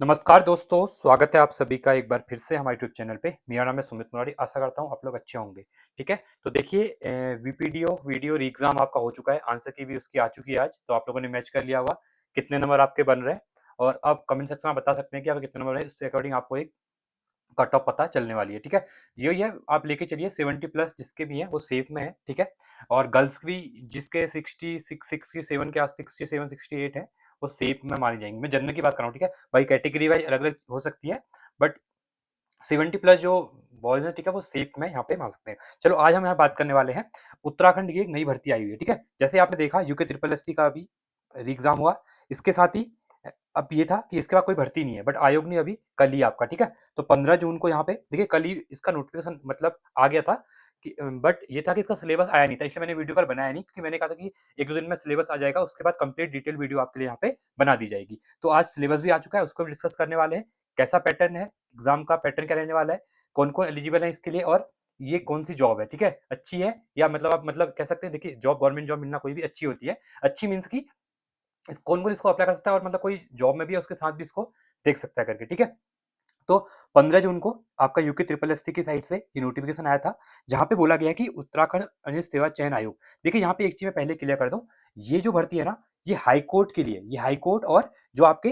नमस्कार दोस्तों, स्वागत है आप सभी का एक बार फिर से हमारे यूट्यूब चैनल पे। मेरा नाम है सुमित मुरारी। आशा करता हूँ आप लोग अच्छे होंगे। ठीक है, तो देखिए वीपीडीओ वीडियो एग्जाम आपका हो चुका है। आंसर की भी उसकी आ चुकी है आज, तो आप लोगों ने मैच कर लिया होगा कितने नंबर आपके बन रहे हैं। और आप कमेंट सेक्शन में बता सकते हैं कि आप कितने नंबर है, उससे अकॉर्डिंग आपको एक कट ऑफ पता चलने वाली है। ठीक है, यही है, आप लेके चलिए 70+ जिसके भी हैं वो सेफ में है। ठीक है, और गर्ल्स भी जिसके 67 के आस 67 68 है वो सेफ में मानी जाएंगी। मैं जनरल की बात कर रहा हूँ। ठीक है भाई, कैटेगरी वाइज अलग अलग हो सकती है, बट 70+ जो बॉयज हैं, ठीक है, वो सेफ में यहाँ पे मान सकते हैं। चलो आज हम यहाँ बात करने वाले हैं उत्तराखंड की एक नई भर्ती आई हुई है। ठीक है, जैसे आपने देखा यूके ट्रिपल एस सी का अभी एग्जाम हुआ, इसके साथ ही अब ये था कि इसके बाद कोई भर्ती नहीं है, बट आयोग ने अभी कल ही आपका, ठीक है, तो 15 जून को यहाँ पे देखिए कल ही इसका नोटिफिकेशन मतलब आ गया था कि बट ये था कि इसका सिलेबस आया नहीं था, इसलिए मैंने वीडियो कल बनाया नहीं, क्योंकि मैंने कहा था कि एक दो दिन में सिलेबस आ जाएगा, उसके बाद कंप्लीट डिटेल वीडियो आपके लिए यहाँ पे बना दी जाएगी। तो आज सिलेबस भी आ चुका है, उसको भी डिस्कस करने वाले हैं। कैसा पैटर्न है एग्जाम का, पैटर्न क्या रहने वाला है, कौन कौन एलिजिबल है इसके लिए, और ये कौन सी जॉब है, ठीक है, अच्छी है या मतलब आप मतलब कह सकते हैं। देखिए जॉब, गवर्नमेंट जॉब मिलना कोई भी अच्छी होती है। अच्छी मीन्स की कौन कौन इसको अप्लाई कर सकता है, और मतलब कोई जॉब में भी है उसके साथ भी इसको देख सकता है करके। ठीक है, तो 15 जून को आपका यूके ट्रिपल एस सी की साइड से ये नोटिफिकेशन आया था, जहां पे बोला गया कि उत्तराखंड अन्य सेवा चयन आयोग। देखिए यहाँ पे एक चीज मैं पहले क्लियर कर दूं, ये जो भर्ती है ना, ये हाई कोर्ट के लिए, ये हाई कोर्ट और जो आपके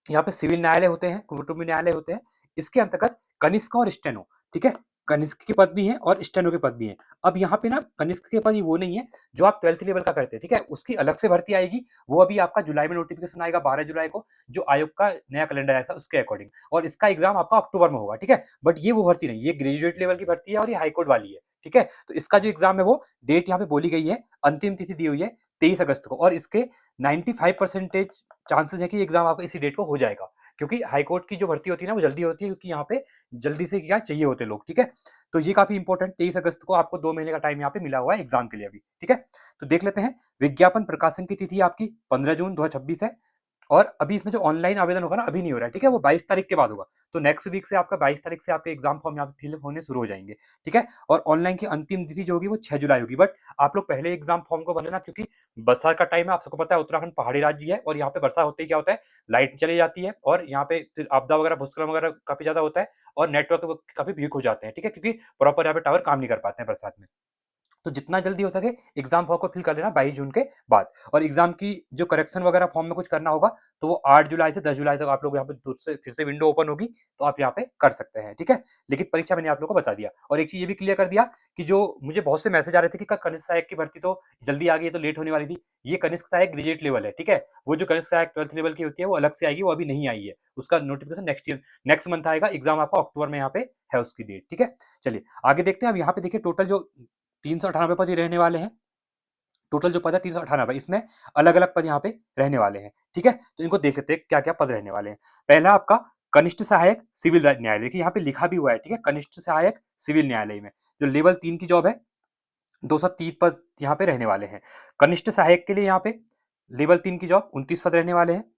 यहाँ पे सिविल न्यायालय होते हैं, कुटुंबी न्यायालय होते हैं, इसके अंतर्गत कनिष्क और स्टेनो। ठीक है, कनिष्क के पद भी हैं और स्टेनो के पद भी हैं। अब यहाँ पे ना कनिष्क के पद वो नहीं है जो आप 12th लेवल का करते हैं, ठीक है, उसकी अलग से भर्ती आएगी। वो अभी आपका जुलाई में नोटिफिकेशन आएगा, 12 जुलाई को, जो आयोग का नया कैलेंडर आया था उसके अकॉर्डिंग, और इसका एग्जाम आपका अक्टूबर में होगा। ठीक है, बट ये वो भर्ती नहीं, ये ग्रेजुएट लेवल की भर्ती है और ये हाईकोर्ट वाली है। ठीक है, तो इसका जो एग्जाम है वो डेट यहाँ पे बोली गई है, अंतिम तिथि दी हुई है 23 अगस्त को, और इसके 95% चांसेस है कि एग्जाम आपका इसी डेट को हो जाएगा, क्योंकि हाईकोर्ट की जो भर्ती होती है ना वो जल्दी होती है, क्योंकि यहाँ पे जल्दी से क्या चाहिए होते लोग। ठीक है, तो ये काफी इंपॉर्टेंट, 23 अगस्त को आपको 2 महीने का टाइम यहाँ पे मिला हुआ है एग्जाम के लिए अभी। ठीक है, तो देख लेते हैं। विज्ञापन प्रकाशन की तिथि आपकी 15 जून 2026 है, और अभी इसमें जो ऑनलाइन आवेदन होगा ना, अभी नहीं हो रहा है, ठीक है, वो 22 तारीख के बाद होगा। तो नेक्स्ट वीक से आपका 22 तारीख से आपके एग्जाम फॉर्म यहाँ पे फिल होने शुरू हो जाएंगे। ठीक है, और ऑनलाइन की अंतिम तिथि जो होगी वो 6 जुलाई होगी, बट आप लोग पहले एग्जाम फॉर्म को भर लेना, क्योंकि बरसात का टाइम है, आप सबको पता है उत्तराखंड पहाड़ी राज्य है, और यहाँ पे बरसात होते ही क्या होता है, लाइट चली जाती है, और यहाँ पे फिर आपदा वगैरह भूस्खलन वगैरह काफी ज्यादा होता है, और नेटवर्क काफी वीक हो जाते हैं। ठीक है, क्योंकि प्रॉपर यहाँ पे टावर काम नहीं कर पाते हैं बरसात में। तो जितना जल्दी हो सके एग्जाम फॉर्म को फिल कर लेना 22 जून के बाद। और एग्जाम की जो करेक्शन वगैरह फॉर्म में कुछ करना होगा, तो वो 8 जुलाई से 10 जुलाई तक आप लोग यहाँ पे फिर से विंडो ओपन होगी, तो आप यहाँ पे कर सकते हैं। ठीक है, लिखित परीक्षा मैंने आप लोग को बता दिया, और एक चीज ये भी क्लियर कर दिया कि जो मुझे बहुत से मैसेज आ रहे थे कि कनिष्क सहायक की भर्ती तो जल्दी आ गई है, तो लेट होने वाली थी। ये कनिष्क सहायक ग्रेजुएट लेवल है। ठीक है, वो जो कनिष्क सहायक 12th लेवल की होती है वो अलग से आएगी, वो अभी नहीं आई है, उसका notification next year next month आएगा। एग्जाम आपका अक्टूबर में यहाँ पे है उसकी डेट। ठीक है, चलिए आगे देखते हैं। अब यहाँ पे देखिए टोटल जो 398 पद ही रहने वाले हैं, टोटल जो पद है 398, इसमें अलग अलग पद यहाँ पे रहने वाले हैं। ठीक है, तो इनको देख लेते हैं क्या क्या पद रहने वाले हैं। पहला आपका कनिष्ठ सहायक सिविल न्यायालय, देखिए यहाँ पे लिखा भी हुआ है। ठीक है, कनिष्ठ सहायक सिविल न्यायालय में जो लेवल 3 की जॉब है, 230 पद यहाँ पे रहने वाले हैं। कनिष्ठ सहायक के लिए यहाँ पे लेवल 3 की जॉब 29 पद रहने वाले हैं।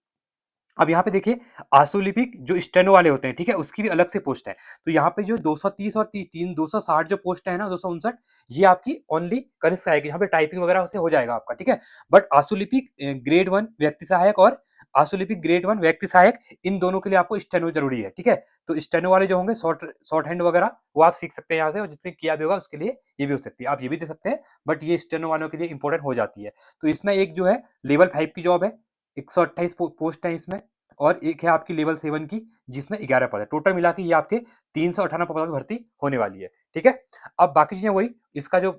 अब यहाँ पे देखिए आशुलिपिक जो स्टेनो वाले होते हैं, ठीक है, उसकी भी अलग से पोस्ट है। तो यहाँ पे जो 230 और 260 जो पोस्ट है ना, 259, ये आपकी ओनली कनिष्ठ सहायक, यहाँ पे टाइपिंग वगैरह से हो जाएगा आपका। ठीक है, बट आशुलिपिक ग्रेड 1 व्यक्ति सहायक और आशुलिपिक ग्रेड 1 व्यक्ति सहायक, इन दोनों के लिए आपको स्टेनो जरूरी है। ठीक है, तो स्टेनो वाले जो होंगे शॉर्ट शॉर्ट हैंड वगैरह वो आप सीख सकते हैं यहाँ से, और जिससे किया भी होगा उसके लिए ये भी हो सकती है, आप ये भी दे सकते हैं, बट ये स्टेनो वालों के लिए इंपॉर्टेंट हो जाती है। तो इसमें एक जो है लेवल 5 की जॉब है, 128 पोस्ट है इसमें, और एक है आपकी लेवल 7 की जिसमें 11 पद है। टोटल मिला के ये आपके 398 पदों की भर्ती होने वाली है। ठीक है, अब बाकी चीजें वही, इसका जो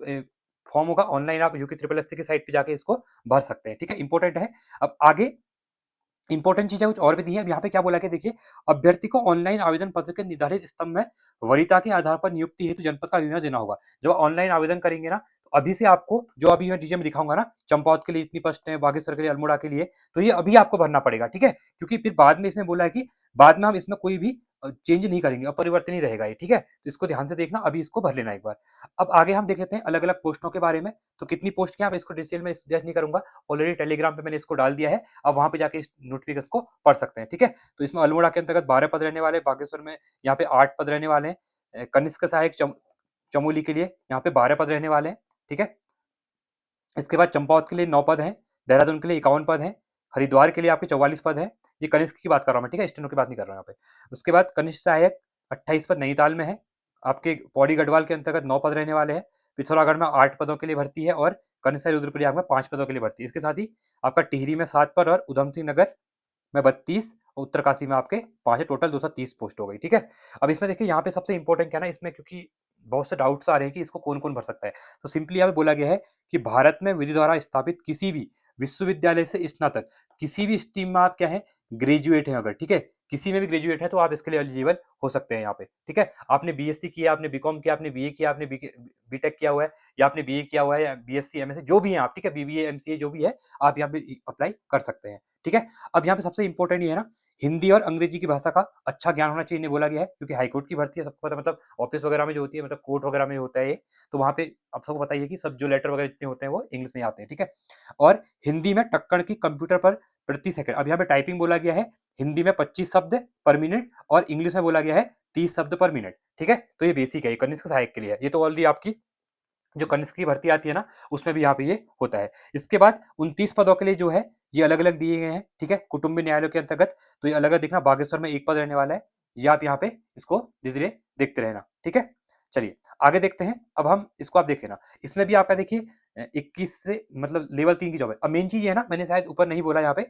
फॉर्म होगा ऑनलाइन आप यूके ट्रिपल एस की साइट पे जाके इसको भर सकते हैं। ठीक है, इंपॉर्टेंट है। अब आगे इंपॉर्टेंट चीजें कुछ और भी दी है। अब यहाँ पे क्या बोला कि देखिए अभ्यर्थी को ऑनलाइन आवेदन पत्र के निर्धारित स्तंभ में वरीयता के आधार पर नियुक्ति हेतु जनपद का विवरण देना होगा। जब ऑनलाइन आवेदन करेंगे ना, तो अभी से आपको जो अभी मैं डीजे में दिखाऊंगा ना, चंपावत के लिए इतनी पोस्ट है, बागेश्वर के लिए, अल्मोड़ा के लिए, तो ये अभी आपको भरना पड़ेगा। ठीक है, क्योंकि फिर बाद में इसने बोला है कि बाद में हम इसमें कोई भी चेंज नहीं करेंगे, अपरिवर्तन ही रहेगा ये। ठीक है, तो इसको ध्यान से देखना, अभी इसको भर लेना एक बार। अब आगे हम देख लेते हैं अलग अलग पोस्टों के बारे में। तो कितनी पोस्ट क्या, मैं इसको डिटेल में सजेस्ट नहीं करूंगा, ऑलरेडी टेलीग्राम पे मैंने इसको डाल दिया है, अब वहां पे जाके इस नोटिफिकेशन को पढ़ सकते हैं। ठीक है, तो इसमें अल्मोड़ा के अंतर्गत 12 पद रहने वाले, बागेश्वर में यहाँ पे 8 पद रहने वाले हैं, कनिष्क सहायक चमोली के लिए यहाँ पे 12 पद रहने वाले हैं। ठीक है, इसके बाद चंपावत के लिए 9 पद हैं, देहरादून के लिए 51 पद हैं, हरिद्वार के लिए आपके 44 पद हैं, ये कनिष्क की बात कर रहा हूँ मैं, ठीक है, स्टेनो की बात नहीं कर रहा हूँ यहाँ पे। उसके बाद कनिष्क सहायक 28 पद नैनीताल में है। आपके पौड़ी गढ़वाल के अंतर्गत 9 पद रहने वाले हैं। पिथौरागढ़ में 8 पदों के लिए भर्ती है और कनिष्क रुद्रप्रयाग में 5 पदों के लिए भर्ती है। इसके साथ ही आपका टिहरी में 7 पद और उधमसिंह नगर में 32 और उत्तरकाशी में आपके 5 है, टोटल 230 पोस्ट हो गई, ठीक है। अब इसमें देखिए यहाँ पे सबसे इंपॉर्टेंट क्या है ना इसमें, क्योंकि बहुत से डाउट्स आ रहे हैं कि इसको कौन कौन भर सकता है, तो सिंपली यहाँ पे बोला गया है कि भारत में विधि द्वारा स्थापित किसी भी विश्वविद्यालय से स्नातक किसी भी स्ट्रीम में आप क्या है, ग्रेजुएट हैं अगर, ठीक है, किसी में भी ग्रेजुएट है तो आप इसके लिए एलिजिबल हो सकते हैं यहाँ पे, ठीक है। आपने बीएससी किया, आपने बीकॉम किया, आपने बीए किया, आपने बीटेक किया हुआ है, या आपने बीए किया हुआ है, या बीएससी एमएससी जो भी है आप, ठीक है, बीबीए एमसीए जो भी है, आप यहाँ पे अप्लाई कर सकते हैं, ठीक है। अब यहाँ पे सबसे इंपॉर्टेंट ये है ना, हिंदी और अंग्रेजी की भाषा का अच्छा ज्ञान होना चाहिए, इन्हें बोला गया है, क्योंकि हाईकोर्ट की भर्ती है, सबको पता, मतलब ऑफिस वगैरह में जो होती है, मतलब कोर्ट वगैरह में होता है ये, तो वहाँ पे आप सबको पता ही है कि सब जो लेटर वगैरह जितने होते हैं वो इंग्लिश में आते हैं, ठीक है। और हिंदी में टक्कड़ की कंप्यूटर पर प्रति सेकंड, अब यहाँ पे टाइपिंग बोला गया है, हिंदी में 25 शब्द पर मिनट और इंग्लिश में बोला गया है 30 शब्द पर मिनट, ठीक है। तो ये बेसिक है, कनिष्क सहायक के लिए है, ये तो ऑलरेडी आपकी जो कनिष्क की भर्ती आती है ना उसमें भी यहाँ पे ये होता है। इसके बाद 29 पदों के लिए जो है ये अलग अलग दिए गए हैं, ठीक है, कुटुंब न्यायालय के अंतर्गत, तो ये अलग अलग देखना, बागेश्वर में 1 पद रहने वाला है, ये आप यहाँ पे इसको धीरे धीरे देखते रहना, ठीक है। चलिए आगे देखते हैं, अब हम इसको आप देखें ना, इसमें भी आपका देखिए 21 से मतलब लेवल 3 की जॉब है। अब मेन चीज ये है ना, मैंने शायद ऊपर नहीं बोला यहाँ पे,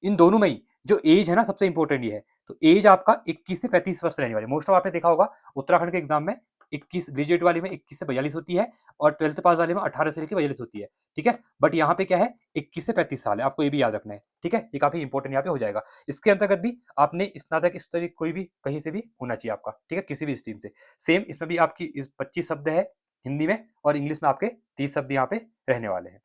इन दोनों में ही जो एज है ना सबसे इंपॉर्टेंट ये है, तो एज आपका 21 से 35 वर्ष रहने वाली, मोस्ट ऑफ आपने देखा होगा उत्तराखंड के एग्जाम में 21 ग्रेजुएट वाले में 21 से 42 होती है और 12th पास वाले में 18 से लेकर 42 होती है, ठीक है। बट यहाँ पे क्या है, 21 से 35 साल है, आपको ये भी याद रखना है, ठीक है, ये काफी इंपॉर्टेंट यहाँ पे हो जाएगा। इसके अंतर्गत भी आपने स्नातक स्तरीय कोई भी कहीं से भी होना चाहिए आपका, ठीक है, किसी भी स्ट्रीम से। सेम इसमें भी आपकी 25 शब्द है हिंदी में और इंग्लिश में आपके 30 शब्द यहाँ पे रहने वाले हैं।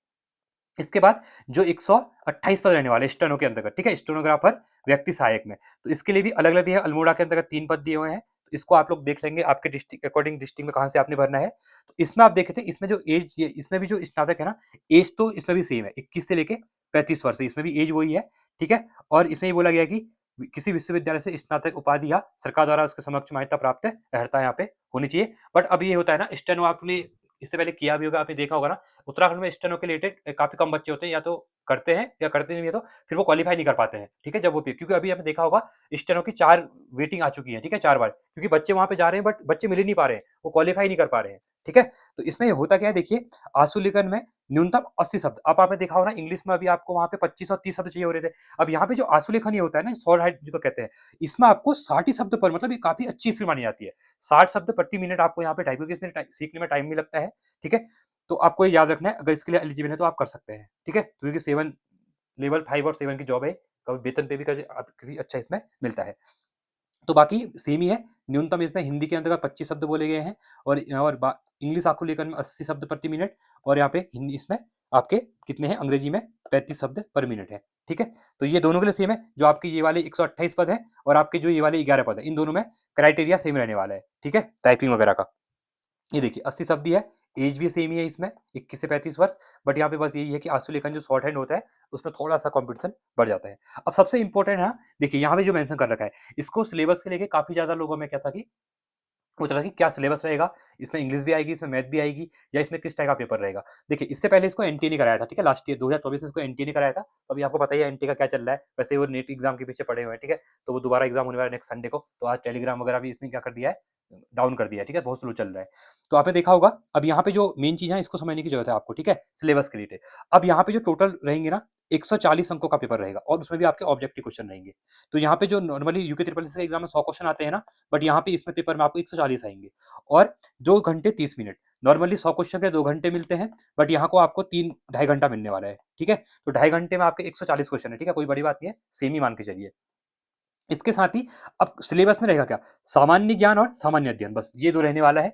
इसके बाद जो 128 पद रहने वाले स्टेनो के अंतर्गत, ठीक है, स्टेनोग्राफर व्यक्ति सहायक में, तो इसके लिए भी अलग अलग दिए हैं। अल्मोड़ा के अंतर्गत 3 पद दिए हुए हैं, तो इसको आप लोग देख लेंगे आपके डिस्ट्रिक्ट अकॉर्डिंग, डिस्ट्रिक्ट में कहां से आपने भरना है। तो इसमें आप देखे थे, इसमें जो एज, इसमें भी जो स्नातक है ना, एज तो इसमें भी सेम है, 21 से लेके 35 वर्ष, इसमें भी एज वही है, ठीक है। और इसमें ये बोला गया कि किसी विश्वविद्यालय से स्नातक उपाधि या सरकार द्वारा उसके समक्ष मान्यता प्राप्त अर्हता यहाँ पे होनी चाहिए। बट अब ये होता है ना, स्टेनो आपने इससे पहले किया भी होगा, आपने देखा होगा ना, उत्तराखंड में स्टेनो के रिलेटेड काफी कम बच्चे होते हैं, या तो करते हैं या करते नहीं है, तो फिर वो क्वालिफाई नहीं कर पाते हैं, ठीक है, जब वो क्योंकि अभी आपने देखा होगा स्टेनो की 4 वेटिंग आ चुकी है, ठीक है, 4 बार, क्योंकि बच्चे वहां पे जा रहे हैं बट बच्चे मिल ही नहीं पा रहे हैं, वो क्वालिफाई नहीं कर पा रहे हैं, ठीक है। तो इसमें होता क्या है देखिए, आशुलिखन में न्यूनतम 80 शब्द, अब आपने देखा होगा ना इंग्लिश में अभी आपको वहां पे 25 और 30 शब्द चाहिए हो रहे थे, अब यहाँ पे जो आशुलिखन ये होता है ना, शॉर्ट हाइट जिसको कहते हैं, इसमें आपको 60 शब्द पर, मतलब ये काफी अच्छी स्पीड मानी जाती है, 60 शब्द प्रति मिनट आपको यहाँ पे टाइप, क्योंकि इसमें सीखने में टाइम भी लगता है, ठीक है। तो आपको ये याद रखना है, अगर इसके लिए एलिजिबल है तो आप कर सकते हैं, ठीक है, क्योंकि 7 लेवल 5 और 7 की जॉब है, कभी वेतन पे भी काफी अच्छा इसमें मिलता है। तो बाकी सेम ही है, न्यूनतम इसमें हिंदी के अंतर्गत 25 शब्द बोले गए हैं और इंग्लिश आपको लेकर 80 शब्द प्रति मिनट, और यहाँ पे हिंदी इसमें आपके कितने हैं, अंग्रेजी में 35 शब्द पर मिनट है, ठीक है। तो ये दोनों के लिए सेम है, जो आपके ये वाले 128 पद है और आपके जो ये वाले 11 पद है, इन दोनों में क्राइटेरिया सेम रहने वाला है, ठीक है, टाइपिंग वगैरह का। ये देखिए 80 शब्द है, एज भी सेम ही है इसमें 21 से 35 वर्ष, बट यहाँ पे बस यही है कि आंसुलेखन जो शॉर्ट हैंड होता है उसमें थोड़ा सा कंपटीशन बढ़ जाता है। अब सबसे इंपॉर्टेंट है, देखिए यहाँ पे जो मेंशन कर रखा है, इसको सिलेबस के लेके काफी ज्यादा लोगों में क्या था कि वो चला कि क्या सिलेबस रहेगा, इसमें इंग्लिश भी आएगी, इसमें मैथ भी आएगी, या इसमें किस टाइप का पेपर रहेगा। देखिए इससे पहले इसको एनटीए ने कराया था, ठीक है, लास्ट ईयर 2024 में इसको एनटीए ने कराया था, तो अभी आपको पता ही है एनटीए का क्या चल रहा है, वैसे वो नीट एग्जाम के पीछे पड़े हुए हैं, ठीक है, तो वो दोबारा एग्जाम होने वाला है नेक्स्ट संडे को, तो आज टेलीग्राम वगैरह भी इसने क्या कर दिया है, डाउन कर दिया है, ठीक है, बहुत स्लो चल रहा है। तो आपने देखा होगा, अब यहाँ पे जो मेन चीज है इसको समझने की जरूरत है आपको, ठीक है, सिलेबस के लिए। अब यहाँ पे जो टोटल रहेंगे ना 140 अंकों का पेपर रहेगा और उसमें भी आपके ऑब्जेक्टिव क्वेश्चन रहेंगे। तो यहाँ पे जो नॉर्मली यूके ट्रिपल एस के एग्जाम में 100 क्वेश्चन आते हैं ना, बट यहाँ पे इसमें पेपर में आपको 140 आएंगे और 2 घंटे 30 मिनट। नॉर्मली 100 क्वेश्चन के 2 घंटे मिलते हैं, बट यहाँ को आपको 3 ढाई घंटा मिलने वाला है, ठीक है। तो ढाई घंटे में आपके 140 क्वेश्चन है, ठीक है, कोई बड़ी बात नहीं है, सेम ही मान के चलिए। इसके साथ ही अब सिलेबस में रहेगा क्या, सामान्य ज्ञान और सामान्य अध्ययन, बस ये दो रहने वाला है,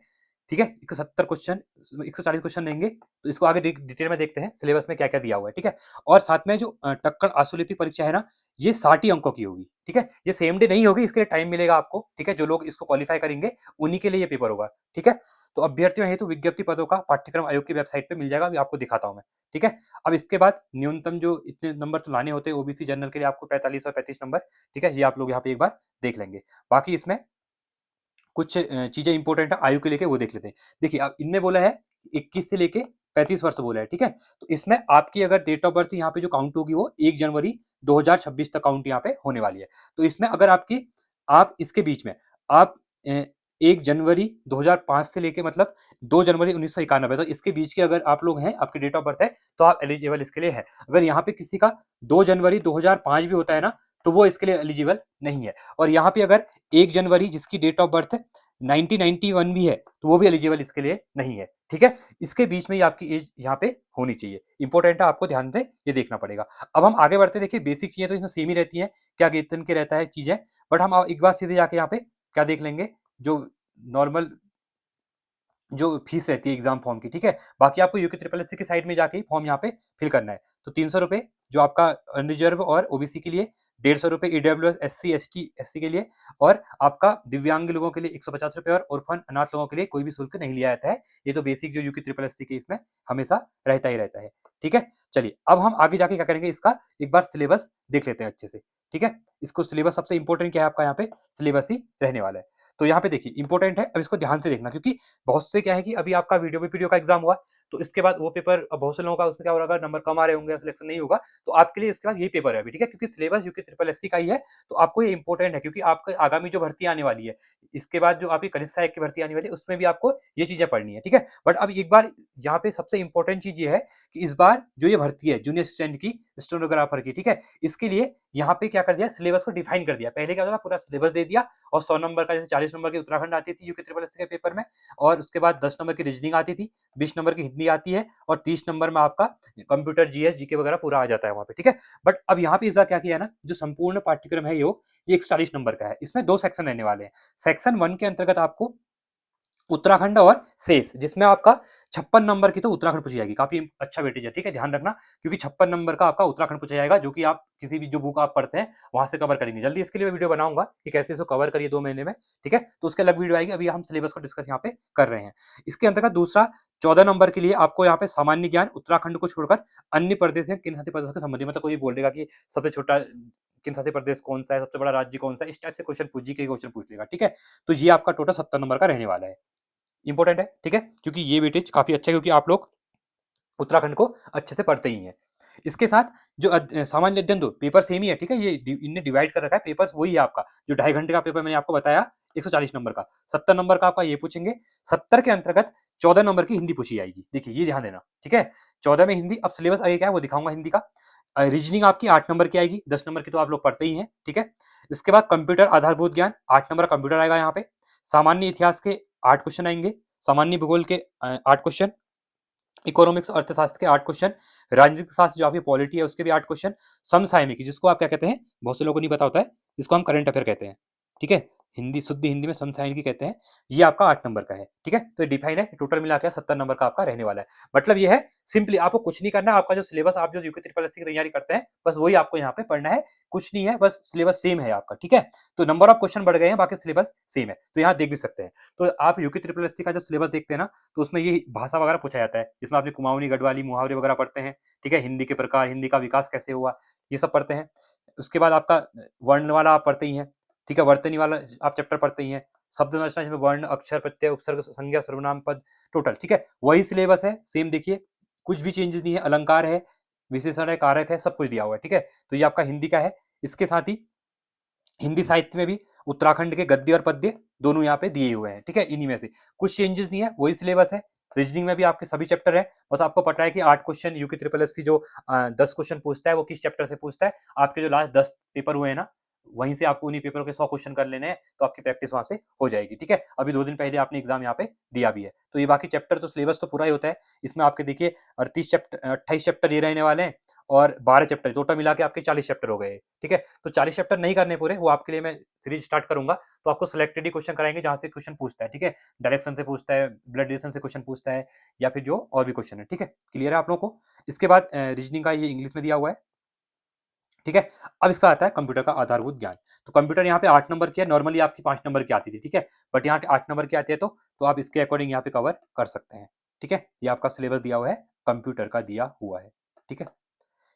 ठीक है। 71 क्वेश्चन, 140 क्वेश्चन रहेंगे, तो इसको आगे डिटेल में देखते हैं सिलेबस में क्या क्या दिया हुआ है, ठीक है। और साथ में जो टक्कर आशुलिपि परीक्षा है ना, ये 60 ही अंकों की होगी, ठीक है, ये सेम डे नहीं होगी, इसके लिए टाइम मिलेगा आपको, ठीक है, जो लोग इसको क्वालिफाई करेंगे उन्हीं के लिए ये पेपर होगा, ठीक है। तो अभ्यर्थियों हेतु विज्ञप्ति पदों का पाठ्यक्रम आयोग की वेबसाइट पे मिल जाएगा, अभी आपको दिखाता हूं मैं, ठीक है। अब इसके बाद न्यूनतम जो इतने नंबर तो लाने होते हैं ओबीसी जनरल के लिए आपको 45 और 35 नंबर, ठीक है, ये आप लोग यहाँ पे एक बार देख लेंगे। बाकी इसमें कुछ चीजें इंपॉर्टेंट है आयु के लेके, वो देख लेते हैं। देखिए अब इनमें बोला है 21 से लेके 35 वर्ष बोला है, ठीक है। तो इसमें आपकी अगर डेट ऑफ बर्थ यहाँ पे जो काउंट होगी वो 1 जनवरी 2026 तक काउंट यहाँ पे होने वाली है। तो इसमें अगर आप इसके बीच में आप 1 जनवरी 2005 से लेके मतलब 2 जनवरी 1991, तो इसके बीच के अगर आप लोग हैं, आपकी डेट ऑफ बर्थ है, तो आप एलिजिबल इसके लिए हैं। अगर यहाँ पे किसी का 2 जनवरी 2005 भी होता है ना, तो वो इसके लिए एलिजिबल नहीं है। और यहाँ पे अगर 1 जनवरी जिसकी डेट ऑफ बर्थ 1991 भी है, तो वो भी एलिजिबल इसके लिए नहीं है, ठीक है। इसके बीच में ही आपकी एज यहाँ पे होनी चाहिए। इंपॉर्टेंट है, आपको ध्यान दें, ये देखना पड़ेगा। अब हम आगे बढ़ते, देखिए बेसिक चीजें तो इसमें सेम ही रहती हैं, क्या वेतन के रहता है चीजें, बट हम एक बार सीधे जाके यहाँ पे क्या देख लेंगे, जो नॉर्मल जो फीस रहती है एग्जाम फॉर्म की, ठीक है। बाकी आपको यूके ट्रिपल एस सी की साइड में जाके ही फॉर्म यहाँ पे फिल करना है। तो 300 रुपये जो आपका अनरिजर्व और ओबीसी के लिए, 150 रुपये ईडब्ल्यूएस एससी एसटी के लिए, और आपका दिव्यांग लोगों के लिए 150 रुपये, और ऑर्फन अनाथ लोगों के लिए कोई भी शुल्क नहीं लिया जाता है। ये तो बेसिक जो यूके ट्रिपल एस सी के इसमें हमेशा रहता ही रहता है, ठीक है। चलिए अब हम आगे जाके क्या करेंगे, इसका एक बार सिलेबस देख लेते हैं अच्छे से, ठीक है। इसको सिलेबस सबसे इंपॉर्टेंट क्या है आपका, यहाँ पे सिलेबस ही रहने वाला है। तो यहाँ पे देखिए इंपॉर्टेंट है, अब इसको ध्यान से देखना, क्योंकि बहुत से क्या है कि अभी आपका वीडियो का एग्जाम हुआ, तो इसके बाद वो पेपर बहुत से लोगों का उसमें क्या होगा, नंबर कम आ रहे होंगे, सिलेक्शन नहीं होगा, तो आपके लिए इसके बाद यही पेपर है अभी, ठीक है। क्योंकि सिलेबस यूके ट्रिपल एससी का ही है, तो आपको ये इंपॉर्टेंट है, क्योंकि आपके आगामी जो भर्ती आने वाली है, इसके बाद जो आपकी कनिष्ठ सहायक की भर्ती आने वाली है, उसमें भी आपको ये चीजें पढ़नी है, ठीक है। बट अब एक बार यहाँ पे सबसे इंपॉर्टेंट चीज ये है कि इस बार जो ये भर्ती है जूनियर असिस्टेंट की, स्टेनोग्राफर की, ठीक है, इसके लिए यहाँ पे क्या कर दिया, सिलेबस को डिफाइन कर दिया। पहले क्या होता था, पूरा सिलेबस दे दिया, और 100 नंबर का, जैसे 40 नंबर की उत्तराखंड आती थी यूके ट्रिपल एससी के पेपर में, और उसके बाद 10 नंबर की रीजनिंग आती थी, 20 नंबर की हिंदी आती है, और 30 नंबर में आपका कंप्यूटर जीएस जीके वगैरह पूरा आ जाता है वहां पे, ठीक है। बट अब यहाँ पे इस बार क्या किया है ना, जो संपूर्ण पाठ्यक्रम है ये 140 नंबर का है। इसमें 2 सेक्शन रहने वाले हैं। सेक्शन 1 के अंतर्गत आपको उत्तराखंड और शेष, जिसमें आपका 56 नंबर की तो उत्तराखंड पूछी जाएगी, काफी अच्छा वेटेज है, ठीक है, ध्यान रखना, क्योंकि 56 नंबर का आपका उत्तराखंड पूछा जाएगा, जो कि आप किसी भी जो बुक आप पढ़ते हैं वहां से कवर करेंगे। जल्दी इसके लिए वीडियो बनाऊंगा कि कैसे इसको कवर करिए 2 महीने में, ठीक है, तो उसके अलग वीडियो आएगी। अभी हम सिलेबस को डिस्कस यहाँ पे कर रहे हैं। इसके अंतर्गत दूसरा 14 नंबर के लिए आपको यहाँ पे सामान्य ज्ञान, उत्तराखंड को छोड़कर अन्य प्रदेश हैं किन शासित प्रदेशों के संबंधी, मतलब कोई बोलेगा कि सबसे छोटा किन शासित प्रदेश कौन सा है, सबसे बड़ा राज्य कौन सा है, इस टाइप से क्वेश्चन पूछ के क्वेश्चन पूछ लेगा, ठीक है। तो ये आपका टोटल 70 नंबर का रहने वाला है। इंपॉर्टेंट है, ठीक है, क्योंकि ये वेटेज काफी अच्छा है, क्योंकि आप लोग उत्तराखंड को अच्छे से पढ़ते ही हैं। इसके साथ जो सामान्य अध्ययन 2 पेपर सेम ही है, ठीक है, ये इनने डिवाइड कर रखा है, पेपर्स वही है आपका, जो 2.5 घंटे का पेपर मैंने आपको बताया 140 नंबर का, 70 नंबर का आपका ये पूछेंगे। 70 के अंतर्गत 14 नंबर की हिंदी पूछी जाएगी, देखिए ये ध्यान देना, ठीक है। 14 में हिंदी, अब सिलेबस आगे क्या है वो दिखाऊंगा हिंदी का। रीजनिंग आपकी 8 नंबर की आएगी, 10 नंबर की तो आप लोग पढ़ते ही हैं, ठीक है। इसके बाद कंप्यूटर आधारभूत ज्ञान 8 नंबर कंप्यूटर आएगा यहाँ पे। सामान्य इतिहास के 8 क्वेश्चन आएंगे, सामान्य भूगोल के 8 क्वेश्चन, इकोनॉमिक्स अर्थशास्त्र के 8 क्वेश्चन, राजनीतिक शास्त्र जो आपकी पॉलिटी है उसके भी 8 क्वेश्चन, समसामयिक जिसको आप क्या कहते हैं, बहुत से लोगों को नहीं पता होता है, इसको हम करंट अफेयर कहते हैं, ठीक है, हिंदी शुद्ध हिंदी में समसामयिक कहते हैं। ये आपका 8 नंबर का है, ठीक है। तो डिफाइन है, टोटल मिला के 70 नंबर का आपका रहने वाला है। मतलब ये है, सिंपली आपको कुछ नहीं करना है, आपका जो सिलेबस आप जो यूके ट्रिपल एससी की तैयारी करते हैं बस वही आपको यहाँ पे पढ़ना है, कुछ नहीं है, बस सिलेबस सेम है आपका, ठीक है। तो नंबर ऑफ क्वेश्चन बढ़ गए हैं, बाकी सिलेबस सेम है, तो यहाँ देख भी सकते हैं। तो आप यूके ट्रिपल एससी का जब सिलेबस देखते हैं ना, तो उसमें ये भाषा वगैरह पूछा जाता है, जिसमें आपने कुमाऊनी गढ़वाली मुहावरे वगैरह पढ़ते हैं, ठीक है, हिंदी के प्रकार, हिंदी का विकास कैसे हुआ, ये सब पढ़ते हैं। उसके बाद आपका वर्ण वाला आप पढ़ते ही हैं, ठीक है, वर्तनी वाला आप चैप्टर पढ़ते ही हैं, शब्द संरचना जिसमें वर्ण अक्षर प्रत्यय उपसर्ग संज्ञा सर्वनाम पद टोटल, ठीक है, वही सिलेबस है सेम, देखिए कुछ भी चेंजेस नहीं है, अलंकार है, विशेषण है, कारक है, सब कुछ दिया हुआ है, ठीक है। तो ये आपका हिंदी का है। इसके साथ ही हिंदी साहित्य में भी उत्तराखंड के गद्य और पद्य दोनों यहाँ पे दिए हुए हैं, ठीक है, इन्हीं में से कुछ चेंजेस नहीं है, वही सिलेबस है। रीजनिंग में भी आपके सभी चैप्टर है, बस आपको पता है कि 8 क्वेश्चन यूके ट्रिपल एससी जो 10 क्वेश्चन पूछता है वो किस चैप्टर से पूछता है। आपके जो लास्ट 10 पेपर हुए हैं ना, वहीं से आपको उन्हीं पेपर के 100 क्वेश्चन कर लेने हैं, तो आपकी प्रैक्टिस वहां से हो जाएगी, ठीक है। अभी 2 दिन पहले आपने एग्जाम यहाँ पे दिया भी है, तो ये बाकी चैप्टर तो सिलेबस तो पूरा ही होता है। इसमें आपके देखिए 28 चैप्टर ये रहने वाले हैं, और 12 चैप्टर टोटल मिला के आपके 40 चैप्टर हो गए, ठीक है। तो 40 चैप्टर नहीं करने पूरे, वो आपके लिए मैं सीरीज स्टार्ट करूंगा, तो आपको सिलेक्टेड ही क्वेश्चन कराएंगे जहां से क्वेश्चन पूछता है, ठीक है, डायरेक्शन से पूछता है, ब्लड रिलेशन से क्वेश्चन पूछता है, या फिर जो और भी क्वेश्चन है, ठीक है, क्लियर है आप लोगों को। इसके बाद रीजनिंग का ये इंग्लिश में दिया हुआ है, ठीक है। अब इसका आता है कंप्यूटर का आधारभूत ज्ञान। तो कंप्यूटर यहाँ पे 8 नंबर की है, नॉर्मली आपकी 5 नंबर की आती थी, ठीक है, बट यहाँ 8 नंबर की आती है, तो आप इसके अकॉर्डिंग यहाँ पे कवर कर सकते हैं, ठीक है। ये आपका सिलेबस दिया हुआ है, कंप्यूटर का दिया हुआ है, ठीक है।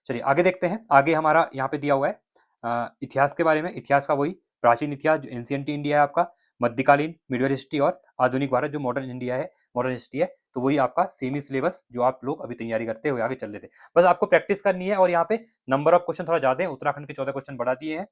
चलिए आगे देखते हैं, आगे हमारा यहाँ पे दिया हुआ है इतिहास के बारे में। इतिहास का वही प्राचीन इतिहास जो एंशियंट इंडिया है आपका, मध्यकालीन मिडिवल हिस्ट्री, और आधुनिक भारत जो मॉडर्न इंडिया है, मॉडर्न हिस्ट्री है। तो वही आपका सेम ही सिलेबस जो आप लोग अभी तैयारी करते हुए आगे चल रहे थे। बस आपको प्रैक्टिस करनी है और यहाँ पे नंबर ऑफ क्वेश्चन थोड़ा ज़्यादा है, उत्तराखंड के 14 क्वेश्चन बढ़ा दिए हैं,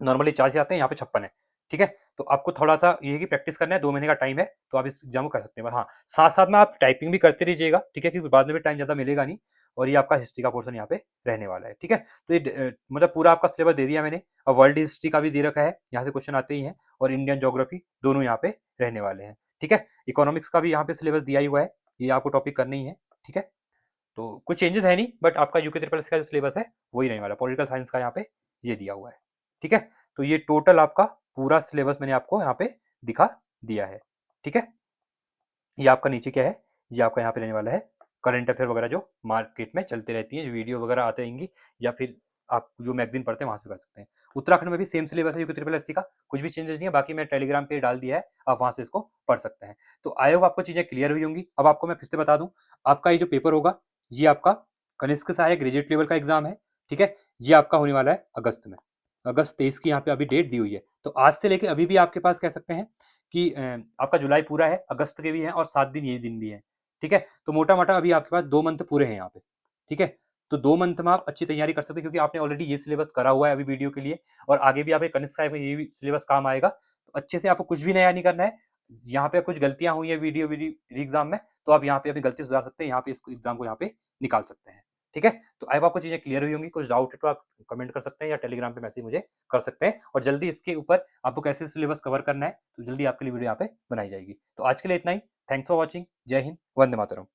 नॉर्मली 40 आते हैं, यहाँ पे 56 है। ठीक है, तो आपको थोड़ा सा ये है कि प्रैक्टिस करना है, 2 महीने का टाइम है, तो आप इस एग्जाम को कर सकते हैं। हाँ, साथ साथ में आप टाइपिंग भी करते रहिएगा, ठीक है, क्योंकि बाद में भी टाइम ज़्यादा मिलेगा नहीं। और ये आपका हिस्ट्री का पोर्सन यहाँ पे रहने वाला है। ठीक है, तो ये मतलब पूरा आपका सिलेबस दे दिया मैंने, और वर्ल्ड हिस्ट्री का भी दे रखा है, यहाँ से क्वेश्चन आते ही हैं, और इंडियन ज्योग्राफी दोनों यहाँ पे रहने वाले हैं। ठीक है, इकोनॉमिक्स का भी यहाँ पे सिलेबस दिया ही हुआ है, ये आपको टॉपिक करना ही है। ठीक है, तो कुछ चेंजेस है नहीं, बट आपका यूके ट्रिपल एस का जो सिलेबस है वही रहने वाला है। पॉलिटिकल साइंस का यहाँ पे ये दिया हुआ है। ठीक है, तो ये टोटल आपका पूरा सिलेबस मैंने आपको यहाँ पे दिखा दिया है। ठीक है, ये आपका नीचे क्या है, ये आपका यहाँ पे रहने वाला है करंट अफेयर वगैरह जो मार्केट में चलती रहती हैं, जो वीडियो वगैरह आते रहेंगी, या फिर आप जो मैगजीन पढ़ते हैं वहां से कर सकते हैं। उत्तराखंड में भी सेम सिलेबस है यूके ट्रिपल एस का, कुछ भी चेंजेस नहीं है, बाकी मैं टेलीग्राम पे डाल दिया है, आप वहां से इसको पढ़ सकते हैं। तो आई होप आपको चीजें क्लियर हुई होंगी। अब आपको मैं फिर से बता दूं, आपका ये जो पेपर होगा, ये आपका कनिष्क सहायक ग्रेजुएट लेवल का एग्जाम है। ठीक है, ये आपका होने वाला है अगस्त में, अगस्त 23 की यहाँ पे अभी डेट दी हुई है। तो आज से लेके अभी भी आपके पास कह सकते हैं कि आपका जुलाई पूरा है, अगस्त के भी हैं, और 7 दिन ये दिन भी हैं। ठीक है, तो मोटा मोटा अभी आपके पास 2 मंथ पूरे हैं यहाँ पे। ठीक है, तो 2 मंथ में आप अच्छी तैयारी कर सकते हैं, क्योंकि आपने ऑलरेडी ये सिलेबस करा हुआ है अभी वीडियो के लिए, और आगे भी आपके कनिष्क सहायक में ये भी सिलेबस काम आएगा। तो अच्छे से आपको कुछ भी नया नहीं करना है। यहाँ पे कुछ गलतियां हुई है वीडियो एग्जाम में, तो आप यहाँ पे अपनी गलती सुधार सकते हैं, यहाँ पे इस एग्जाम को यहाँ पे निकाल सकते हैं। ठीक है, तो आई होप आपको चीजें क्लियर हुई होंगी। कुछ डाउट है तो आप कमेंट कर सकते हैं, या टेलीग्राम पे मैसेज मुझे कर सकते हैं, और जल्दी इसके ऊपर आपको कैसे सिलेबस कवर करना है, तो जल्दी आपके लिए वीडियो यहाँ पे बनाई जाएगी। तो आज के लिए इतना ही। Thanks for watching. जय हिंद, वंदे मातरम।